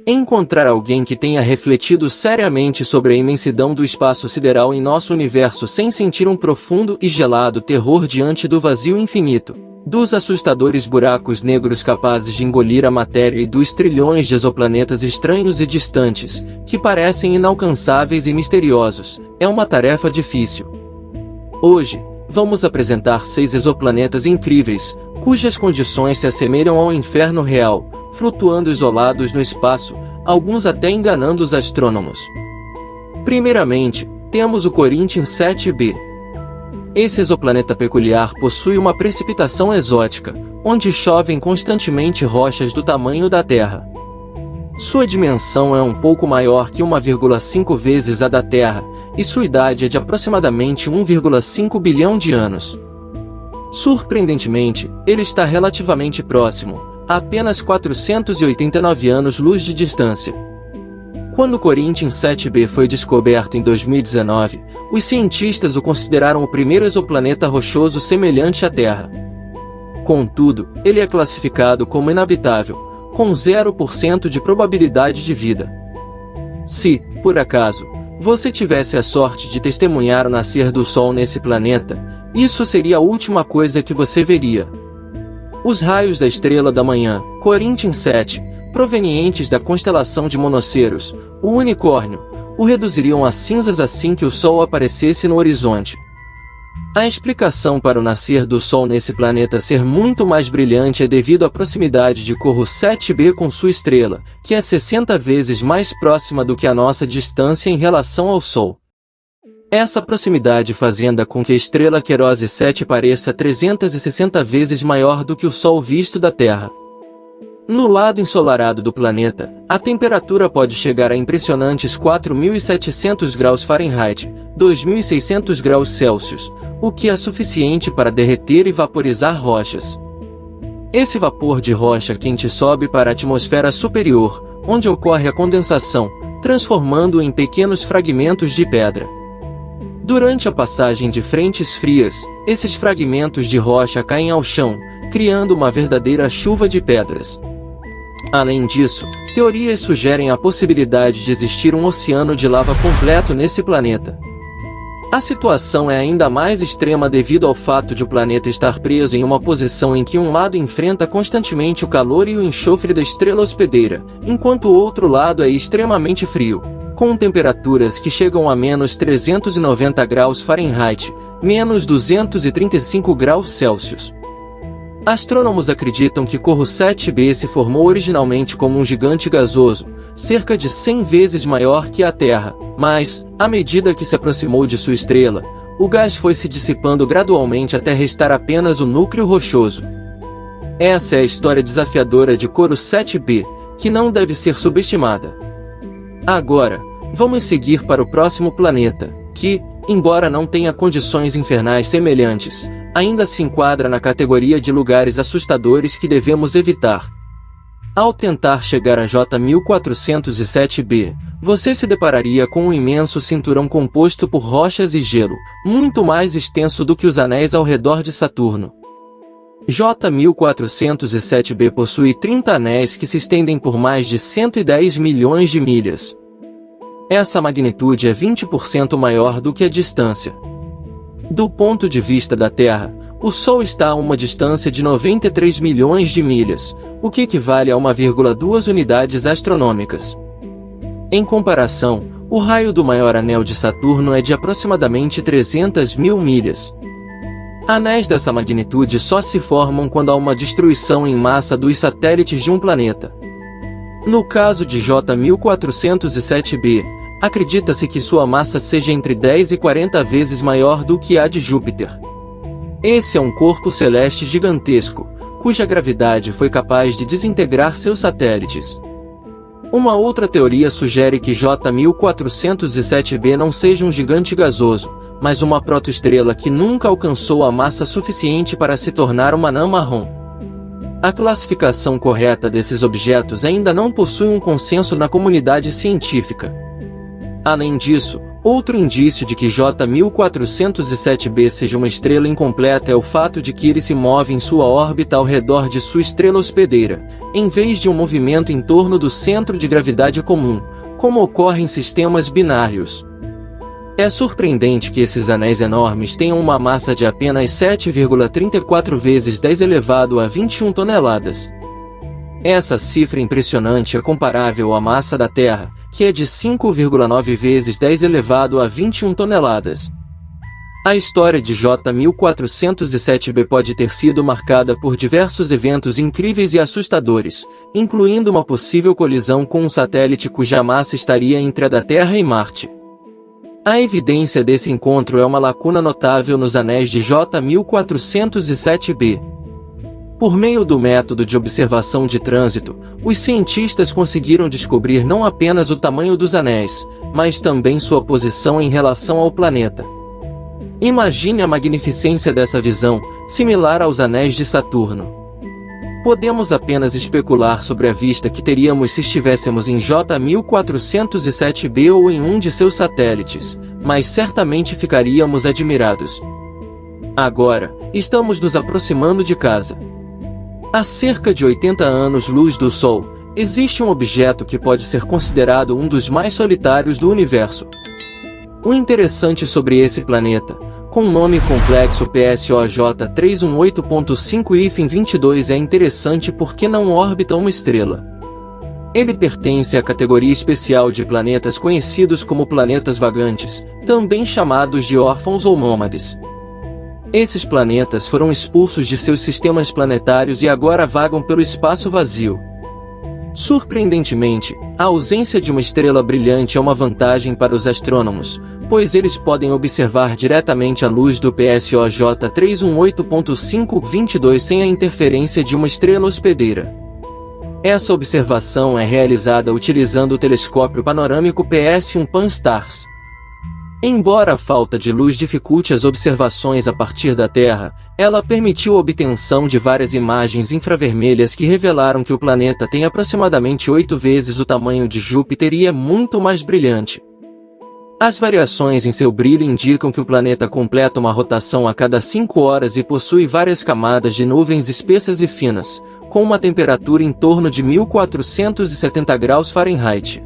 Encontrar alguém que tenha refletido seriamente sobre a imensidão do espaço sideral em nosso universo sem sentir um profundo e gelado terror diante do vazio infinito, dos assustadores buracos negros capazes de engolir a matéria e dos trilhões de exoplanetas estranhos e distantes, que parecem inalcançáveis e misteriosos, é uma tarefa difícil. Hoje, vamos apresentar 6 exoplanetas incríveis, cujas condições se assemelham ao inferno real, flutuando isolados no espaço, alguns até enganando os astrônomos. Primeiramente, temos o Corinthians 7b. Esse exoplaneta peculiar possui uma precipitação exótica, onde chovem constantemente rochas do tamanho da Terra. Sua dimensão é um pouco maior que 1,5 vezes a da Terra, e sua idade é de aproximadamente 1,5 bilhão de anos. Surpreendentemente, ele está relativamente próximo, a apenas 489 anos-luz de distância. Quando o Corinthians 7b foi descoberto em 2019, os cientistas o consideraram o primeiro exoplaneta rochoso semelhante à Terra. Contudo, ele é classificado como inabitável, com 0% de probabilidade de vida. Se, por acaso, você tivesse a sorte de testemunhar o nascer do Sol nesse planeta, isso seria a última coisa que você veria. Os raios da estrela da manhã, Corinthians 7, provenientes da constelação de Monoceros, o unicórnio, o reduziriam a cinzas assim que o Sol aparecesse no horizonte. A explicação para o nascer do Sol nesse planeta ser muito mais brilhante é devido à proximidade de Corro 7b com sua estrela, que é 60 vezes mais próxima do que a nossa distância em relação ao Sol. Essa proximidade fazendo com que a estrela Querose 7 pareça 360 vezes maior do que o Sol visto da Terra. No lado ensolarado do planeta, a temperatura pode chegar a impressionantes 4.700 graus Fahrenheit, 2.600 graus Celsius, o que é suficiente para derreter e vaporizar rochas. Esse vapor de rocha quente sobe para a atmosfera superior, onde ocorre a condensação, transformando-o em pequenos fragmentos de pedra. Durante a passagem de frentes frias, esses fragmentos de rocha caem ao chão, criando uma verdadeira chuva de pedras. Além disso, teorias sugerem a possibilidade de existir um oceano de lava completo nesse planeta. A situação é ainda mais extrema devido ao fato de o planeta estar preso em uma posição em que um lado enfrenta constantemente o calor e o enxofre da estrela hospedeira, enquanto o outro lado é extremamente frio, com temperaturas que chegam a menos 390 graus Fahrenheit, menos 235 graus Celsius. Astrônomos acreditam que Corro 7b se formou originalmente como um gigante gasoso, cerca de 100 vezes maior que a Terra, mas, à medida que se aproximou de sua estrela, o gás foi se dissipando gradualmente até restar apenas o núcleo rochoso. Essa é a história desafiadora de Corro 7b, que não deve ser subestimada. Agora, vamos seguir para o próximo planeta, que, embora não tenha condições infernais semelhantes, ainda se enquadra na categoria de lugares assustadores que devemos evitar. Ao tentar chegar a J1407b, você se depararia com um imenso cinturão composto por rochas e gelo, muito mais extenso do que os anéis ao redor de Saturno. J1407b possui 30 anéis que se estendem por mais de 110 milhões de milhas. Essa magnitude é 20% maior do que a distância. Do ponto de vista da Terra, o Sol está a uma distância de 93 milhões de milhas, o que equivale a 1,2 unidades astronômicas. Em comparação, o raio do maior anel de Saturno é de aproximadamente 300 mil milhas. Anéis dessa magnitude só se formam quando há uma destruição em massa dos satélites de um planeta. No caso de J1407b, acredita-se que sua massa seja entre 10 e 40 vezes maior do que a de Júpiter. Esse é um corpo celeste gigantesco, cuja gravidade foi capaz de desintegrar seus satélites. Uma outra teoria sugere que J1407b não seja um gigante gasoso, mas uma protoestrela que nunca alcançou a massa suficiente para se tornar uma anã marrom. A classificação correta desses objetos ainda não possui um consenso na comunidade científica. Além disso, Outro indício de que J1407b seja uma estrela incompleta é o fato de que ele se move em sua órbita ao redor de sua estrela hospedeira, em vez de um movimento em torno do centro de gravidade comum, como ocorre em sistemas binários. É surpreendente que esses anéis enormes tenham uma massa de apenas 7,34 vezes 10 elevado a 21 toneladas. Essa cifra impressionante é comparável à massa da Terra, que é de 5,9 vezes 10 elevado a 21 toneladas. A história de J1407b pode ter sido marcada por diversos eventos incríveis e assustadores, incluindo uma possível colisão com um satélite cuja massa estaria entre a da Terra e Marte. A evidência desse encontro é uma lacuna notável nos anéis de J1407b. Por meio do método de observação de trânsito, os cientistas conseguiram descobrir não apenas o tamanho dos anéis, mas também sua posição em relação ao planeta. Imagine a magnificência dessa visão, similar aos anéis de Saturno. Podemos apenas especular sobre a vista que teríamos se estivéssemos em J1407b ou em um de seus satélites, mas certamente ficaríamos admirados. Agora, estamos nos aproximando de casa. A cerca de 80 anos-luz do Sol, existe um objeto que pode ser considerado um dos mais solitários do universo. O interessante sobre esse planeta, com o nome complexo PSOJ 318.5-22 é interessante porque não orbita uma estrela. Ele pertence à categoria especial de planetas conhecidos como planetas vagantes, também chamados de órfãos ou nômades. Esses planetas foram expulsos de seus sistemas planetários e agora vagam pelo espaço vazio. Surpreendentemente, a ausência de uma estrela brilhante é uma vantagem para os astrônomos, pois eles podem observar diretamente a luz do PSOJ 318.5-22 sem a interferência de uma estrela hospedeira. Essa observação é realizada utilizando o telescópio panorâmico PS1 Pan-STARRS. Embora a falta de luz dificulte as observações a partir da Terra, ela permitiu a obtenção de várias imagens infravermelhas que revelaram que o planeta tem aproximadamente 8 vezes o tamanho de Júpiter e é muito mais brilhante. As variações em seu brilho indicam que o planeta completa uma rotação a cada 5 horas e possui várias camadas de nuvens espessas e finas, com uma temperatura em torno de 1470 graus Fahrenheit.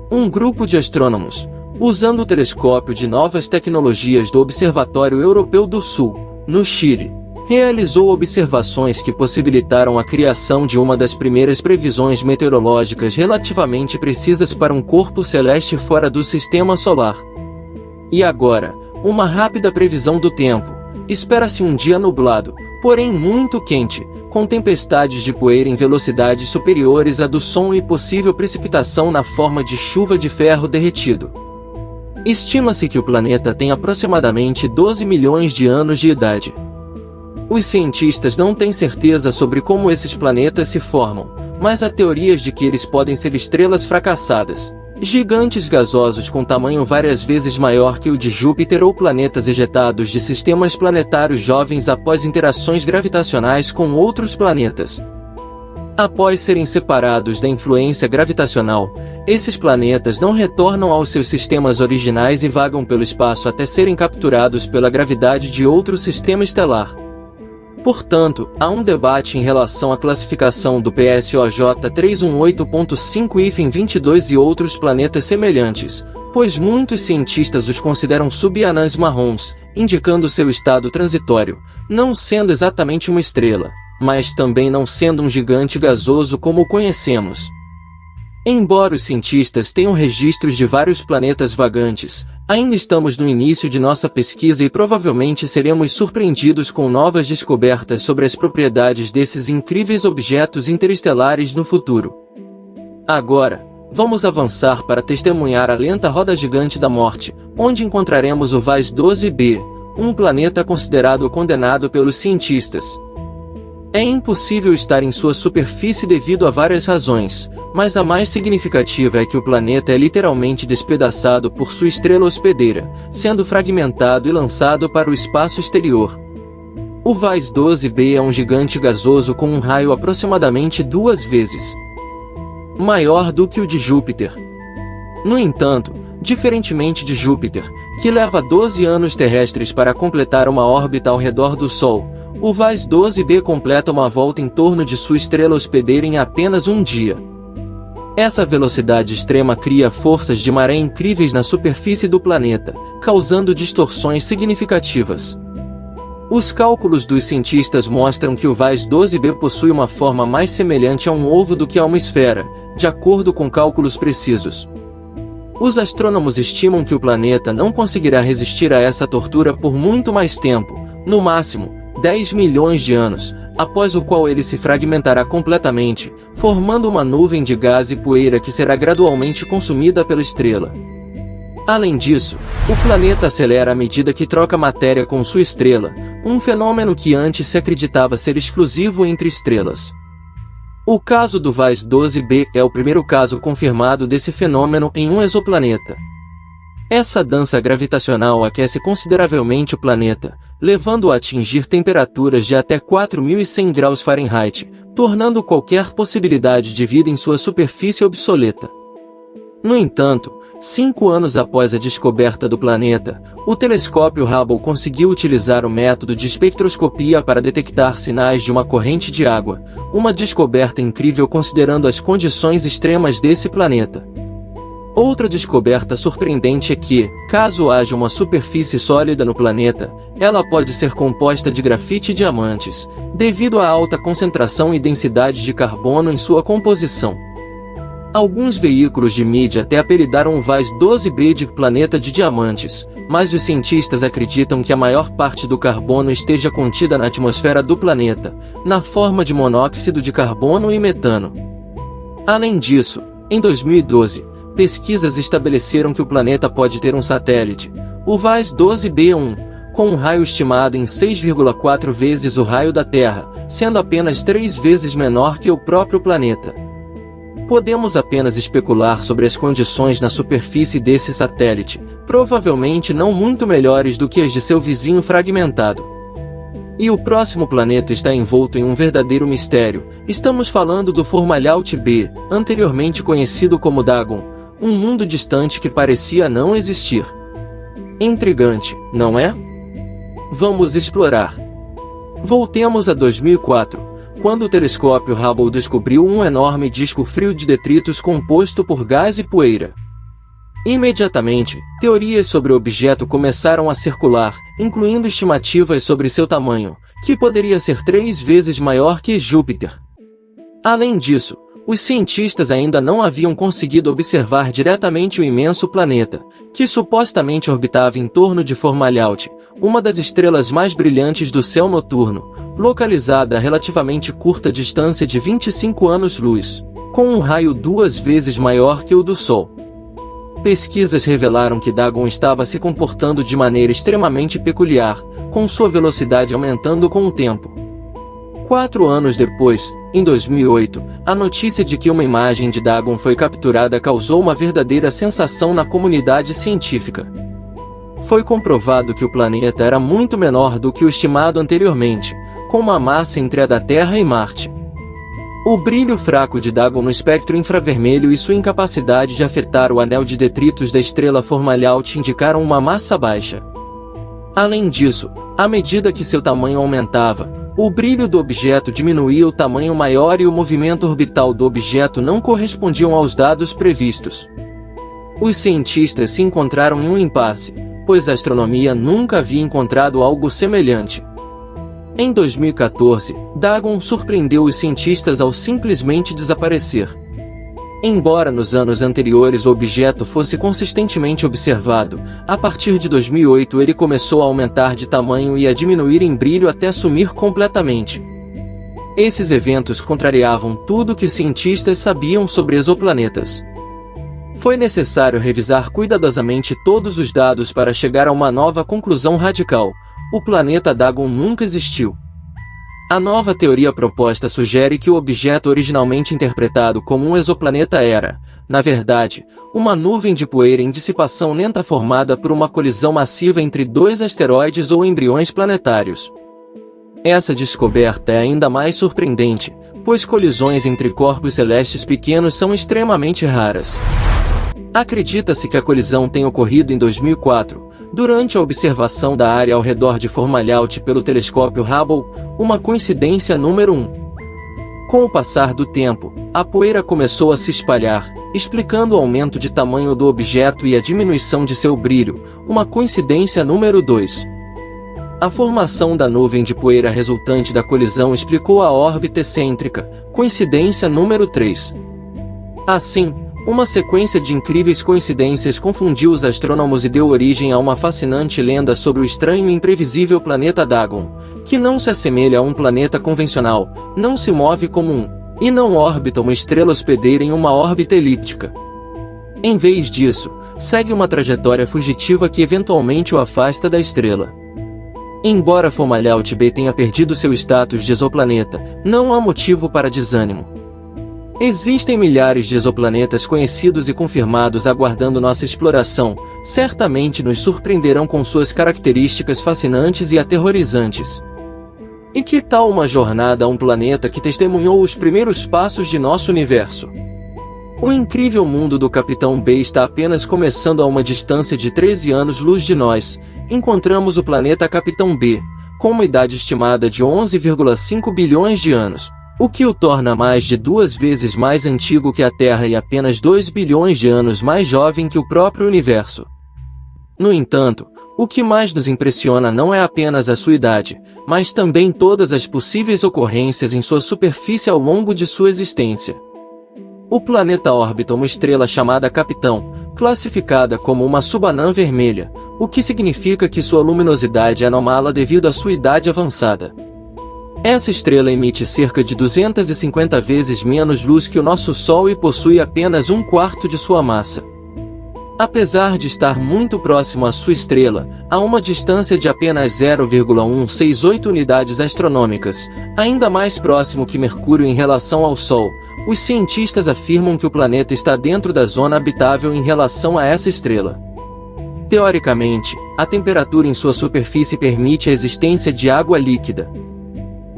Um grupo de astrônomos, usando o telescópio de novas tecnologias do Observatório Europeu do Sul, no Chile, realizou observações que possibilitaram a criação de uma das primeiras previsões meteorológicas relativamente precisas para um corpo celeste fora do Sistema Solar. E agora, uma rápida previsão do tempo. Espera-se um dia nublado, porém muito quente, com tempestades de poeira em velocidades superiores à do som e possível precipitação na forma de chuva de ferro derretido. Estima-se que o planeta tem aproximadamente 12 milhões de anos de idade. Os cientistas não têm certeza sobre como esses planetas se formam, mas há teorias de que eles podem ser estrelas fracassadas, gigantes gasosos com tamanho várias vezes maior que o de Júpiter ou planetas ejetados de sistemas planetários jovens após interações gravitacionais com outros planetas. Após serem separados da influência gravitacional, esses planetas não retornam aos seus sistemas originais e vagam pelo espaço até serem capturados pela gravidade de outro sistema estelar. Portanto, há um debate em relação à classificação do PSOJ 318.5-22 e outros planetas semelhantes, pois muitos cientistas os consideram subanãs marrons, indicando seu estado transitório, não sendo exatamente uma estrela, mas também não sendo um gigante gasoso como o conhecemos. Embora os cientistas tenham registros de vários planetas vagantes, ainda estamos no início de nossa pesquisa e provavelmente seremos surpreendidos com novas descobertas sobre as propriedades desses incríveis objetos interestelares no futuro. Agora, vamos avançar para testemunhar a lenta roda gigante da morte, onde encontraremos o Vaz 12b, um planeta considerado condenado pelos cientistas. É impossível estar em sua superfície devido a várias razões, mas a mais significativa é que o planeta é literalmente despedaçado por sua estrela hospedeira, sendo fragmentado e lançado para o espaço exterior. O Vaz 12b é um gigante gasoso com um raio aproximadamente 2 vezes maior do que o de Júpiter. No entanto, Diferentemente de Júpiter, que leva 12 anos terrestres para completar uma órbita ao redor do Sol, o VAS 12b completa uma volta em torno de sua estrela hospedeira em apenas um dia. Essa velocidade extrema cria forças de maré incríveis na superfície do planeta, causando distorções significativas. Os cálculos dos cientistas mostram que o VAS 12b possui uma forma mais semelhante a um ovo do que a uma esfera, de acordo com cálculos precisos. Os astrônomos estimam que o planeta não conseguirá resistir a essa tortura por muito mais tempo, no máximo, 10 milhões de anos, após o qual ele se fragmentará completamente, formando uma nuvem de gás e poeira que será gradualmente consumida pela estrela. Além disso, o planeta acelera à medida que troca matéria com sua estrela, um fenômeno que antes se acreditava ser exclusivo entre estrelas. O caso do VAS 12b é o primeiro caso confirmado desse fenômeno em um exoplaneta. Essa dança gravitacional aquece consideravelmente o planeta, levando-o a atingir temperaturas de até 4.100 graus Fahrenheit, tornando qualquer possibilidade de vida em sua superfície obsoleta. No entanto, 5 anos após a descoberta do planeta, o telescópio Hubble conseguiu utilizar o método de espectroscopia para detectar sinais de uma corrente de água, uma descoberta incrível considerando as condições extremas desse planeta. Outra descoberta surpreendente é que, caso haja uma superfície sólida no planeta, ela pode ser composta de grafite e diamantes, devido à alta concentração e densidade de carbono em sua composição. Alguns veículos de mídia até apelidaram o VAS 12b de planeta de diamantes, mas os cientistas acreditam que a maior parte do carbono esteja contida na atmosfera do planeta, na forma de monóxido de carbono e metano. Além disso, em 2012, pesquisas estabeleceram que o planeta pode ter um satélite, o VAS 12b1, com um raio estimado em 6,4 vezes o raio da Terra, sendo apenas 3 vezes menor que o próprio planeta. Podemos apenas especular sobre as condições na superfície desse satélite, provavelmente não muito melhores do que as de seu vizinho fragmentado. E o próximo planeta está envolto em um verdadeiro mistério. Estamos falando do Fomalhaut B, anteriormente conhecido como Dagon, um mundo distante que parecia não existir. Intrigante, não é? Vamos explorar. Voltemos a 2004. Quando o telescópio Hubble descobriu um enorme disco frio de detritos composto por gás e poeira. Imediatamente, teorias sobre o objeto começaram a circular, incluindo estimativas sobre seu tamanho, que poderia ser 3 vezes maior que Júpiter. Além disso, os cientistas ainda não haviam conseguido observar diretamente o imenso planeta, que supostamente orbitava em torno de Fomalhaut, uma das estrelas mais brilhantes do céu noturno, localizada a relativamente curta distância de 25 anos-luz, com um raio 2 vezes maior que o do Sol. Pesquisas revelaram que Dagon estava se comportando de maneira extremamente peculiar, com sua velocidade aumentando com o tempo. 4 anos depois, em 2008, a notícia de que uma imagem de Dagon foi capturada causou uma verdadeira sensação na comunidade científica. Foi comprovado que o planeta era muito menor do que o estimado anteriormente, com uma massa entre a da Terra e Marte. O brilho fraco de Dagon no espectro infravermelho e sua incapacidade de afetar o anel de detritos da estrela Fomalhaut indicaram uma massa baixa. Além disso, à medida que seu tamanho aumentava, o brilho do objeto diminuía o tamanho maior e o movimento orbital do objeto não correspondiam aos dados previstos. Os cientistas se encontraram em um impasse, pois a astronomia nunca havia encontrado algo semelhante. Em 2014, Dagon surpreendeu os cientistas ao simplesmente desaparecer. Embora nos anos anteriores o objeto fosse consistentemente observado, a partir de 2008 ele começou a aumentar de tamanho e a diminuir em brilho até sumir completamente. Esses eventos contrariavam tudo que os cientistas sabiam sobre exoplanetas. Foi necessário revisar cuidadosamente todos os dados para chegar a uma nova conclusão radical: o planeta Dagon nunca existiu. A nova teoria proposta sugere que o objeto originalmente interpretado como um exoplaneta era, na verdade, uma nuvem de poeira em dissipação lenta formada por uma colisão massiva entre 2 asteroides ou embriões planetários. Essa descoberta é ainda mais surpreendente, pois colisões entre corpos celestes pequenos são extremamente raras. Acredita-se que a colisão tenha ocorrido em 2004, durante a observação da área ao redor de Fomalhaut pelo telescópio Hubble, uma coincidência número 1. Com o passar do tempo, a poeira começou a se espalhar, explicando o aumento de tamanho do objeto e a diminuição de seu brilho, uma coincidência número 2. A formação da nuvem de poeira resultante da colisão explicou a órbita excêntrica, coincidência número 3. Assim, uma sequência de incríveis coincidências confundiu os astrônomos e deu origem a uma fascinante lenda sobre o estranho e imprevisível planeta Dagon, que não se assemelha a um planeta convencional, não se move como um, e não orbita uma estrela hospedeira em uma órbita elíptica. Em vez disso, segue uma trajetória fugitiva que eventualmente o afasta da estrela. Embora Fomalhaut B tenha perdido seu status de exoplaneta, não há motivo para desânimo. Existem milhares de exoplanetas conhecidos e confirmados aguardando nossa exploração, certamente nos surpreenderão com suas características fascinantes e aterrorizantes. E que tal uma jornada a um planeta que testemunhou os primeiros passos de nosso universo? O incrível mundo do Capitão B está apenas começando a uma distância de 13 anos-luz de nós. Encontramos o planeta Capitão B, com uma idade estimada de 11,5 bilhões de anos, o que o torna mais de 2 vezes mais antigo que a Terra e apenas 2 bilhões de anos mais jovem que o próprio universo. No entanto, o que mais nos impressiona não é apenas a sua idade, mas também todas as possíveis ocorrências em sua superfície ao longo de sua existência. O planeta orbita uma estrela chamada Capitão, classificada como uma subanã vermelha, o que significa que sua luminosidade é anômala devido à sua idade avançada. Essa estrela emite cerca de 250 vezes menos luz que o nosso Sol e possui apenas 1/4 de sua massa. Apesar de estar muito próximo à sua estrela, a uma distância de apenas 0,168 unidades astronômicas, ainda mais próximo que Mercúrio em relação ao Sol, os cientistas afirmam que o planeta está dentro da zona habitável em relação a essa estrela. Teoricamente, a temperatura em sua superfície permite a existência de água líquida.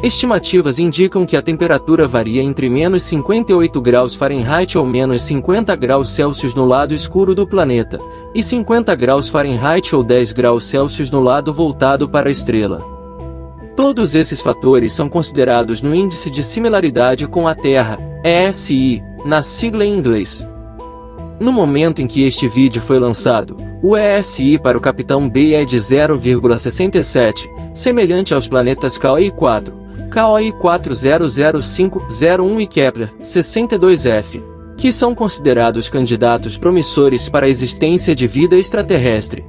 Estimativas indicam que a temperatura varia entre menos 58 graus Fahrenheit ou menos 50 graus Celsius no lado escuro do planeta, e 50 graus Fahrenheit ou 10 graus Celsius no lado voltado para a estrela. Todos esses fatores são considerados no Índice de Similaridade com a Terra, ESI, na sigla em inglês. No momento em que este vídeo foi lançado, o ESI para o Capitão B é de 0,67, semelhante aos planetas KOI 4. KOI 400501 e Kepler 62f, que são considerados candidatos promissores para a existência de vida extraterrestre.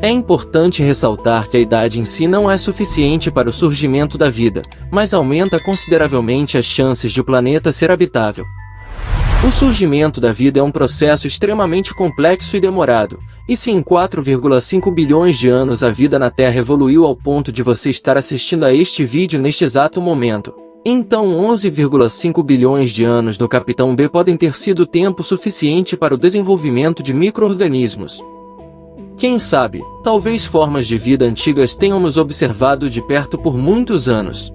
É importante ressaltar que a idade em si não é suficiente para o surgimento da vida, mas aumenta consideravelmente as chances de o planeta ser habitável. O surgimento da vida é um processo extremamente complexo e demorado, e se em 4,5 bilhões de anos a vida na Terra evoluiu ao ponto de você estar assistindo a este vídeo neste exato momento, então 11,5 bilhões de anos no Capitão B podem ter sido tempo suficiente para o desenvolvimento de micro-organismos. Quem sabe, talvez formas de vida antigas tenham nos observado de perto por muitos anos.